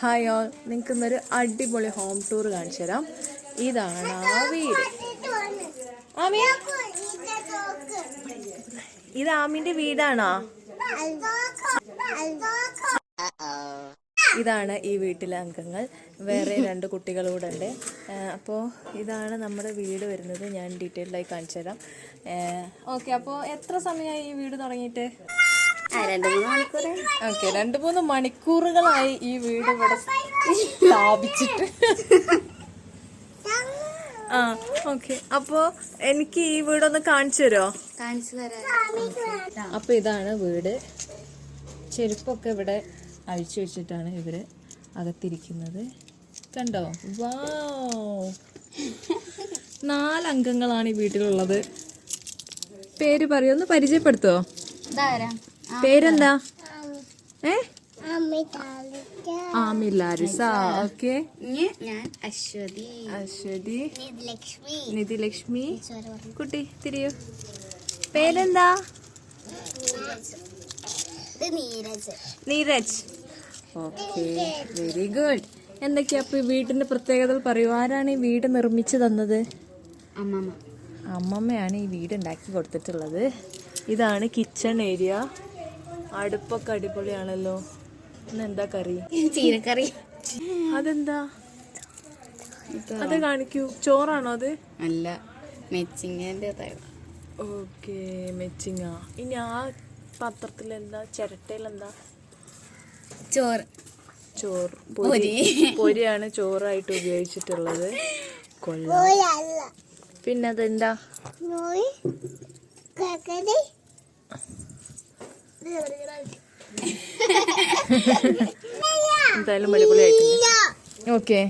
Hi all, നിങ്ങൾക്ക് ഇന്നൊരു അടിപൊളി ഹോം ടൂർ കാണിച്ചു തരാം. ഇതാണ് ആ വീട്. ആമി, ഇത് ആമിന്റെ വീടാണോ? ഇതാണ് ഈ വീട്ടിലെ അംഗങ്ങൾ. വേറെ 2 കുട്ടികളൂടെ ഉണ്ട്. അപ്പോൾ ഇതാണ് നമ്മുടെ വീട് വരുന്നത്. ഞാൻ ഡീറ്റെയിൽഡായി കാണിച്ചു തരാം. ഓക്കെ, അപ്പോൾ എത്ര സമയമായി ഈ വീട് തുടങ്ങിയിട്ട്? 2-3 മണിക്കൂർ. ഓക്കെ, 2-3 മണിക്കൂറുകളായി ഈ വീട് ഇവിടെ സ്ഥാപിച്ചിട്ട്. ഓക്കെ, അപ്പോൾ എനിക്ക് ഈ വീടൊന്ന് കാണിച്ചു തരുമോ? കാണിച്ചു തരാം. അപ്പോൾ ഇതാണ് വീട്. ചെരുപ്പൊക്കെ ഇവിടെ അഴിച്ചു വെച്ചിട്ടാണ് ഇവര് അകത്തിരിക്കുന്നത്. കണ്ടോ? വൗ, 4 അംഗങ്ങളാണ് ഈ വീട്ടിലുള്ളത്. പേര് പറയോ, ഒന്ന് പരിചയപ്പെടുത്തോ? പേരെന്താ? ആമി ലാരിസ. ഓക്കെ, ഞാൻ അശ്വതി. നിധി ലക്ഷ്മി. കുട്ടി തിരിയോ, പേരെന്താ? നീരജ്. Okay, very good. എന്തൊക്കെയാ അപ്പൊ ഈ വീടിന്റെ പ്രത്യേകതകൾ പറയൂ. ആരാണ് ഈ വീട് നിർമ്മിച്ചു തന്നത്? അമ്മമ്മയാണ് ഈ വീട് ഉണ്ടാക്കി കൊടുത്തിട്ടുള്ളത്. ഇതാണ് കിച്ചൺ ഏരിയ. അടുപ്പൊക്കെ അടിപൊളിയാണല്ലോ. ഇന്നെന്താ കറി? ചീരക്കറി. അതെന്താ? അത് കാണിക്കൂ. ചോറാണോ അത്? അല്ല, മെച്ചിങ്ങന്റെ. ഓക്കെ, മെച്ചിങ്ങ. ഇനി ആ പാത്രത്തിലെന്താ, ചിരട്ടയിലെന്താ? ചോറ്. പൊരിയാണ് ചോറായിട്ട് ഉപയോഗിച്ചിട്ടുള്ളത്. കൊള്ളാം. പിന്നെ അതെന്താ? എന്തായാലും അടിപൊളിയായിട്ടുണ്ട്. ഓക്കെ.